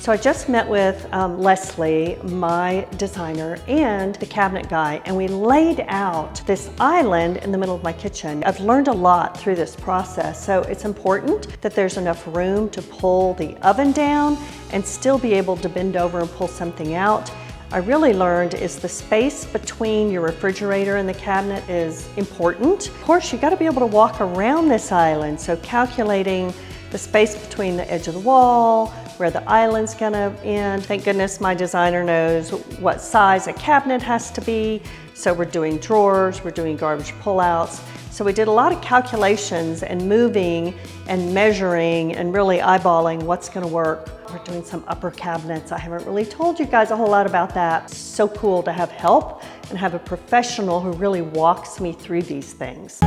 So I just met with Leslie, my designer, and the cabinet guy, and we laid out this island in the middle of my kitchen. I've learned a lot through this process, so it's important that there's enough room to pull the oven down and still be able to bend over and pull something out. I really learned is the space between your refrigerator and the cabinet is important. Of course, you got to be able to walk around this island, so calculating the space between the edge of the wall, where the island's gonna end. Thank goodness my designer knows what size a cabinet has to be. So we're doing drawers, we're doing garbage pullouts. So we did a lot of calculations and moving and measuring and really eyeballing what's gonna work. We're doing some upper cabinets. I haven't really told you guys a whole lot about that. So cool to have help and have a professional who really walks me through these things.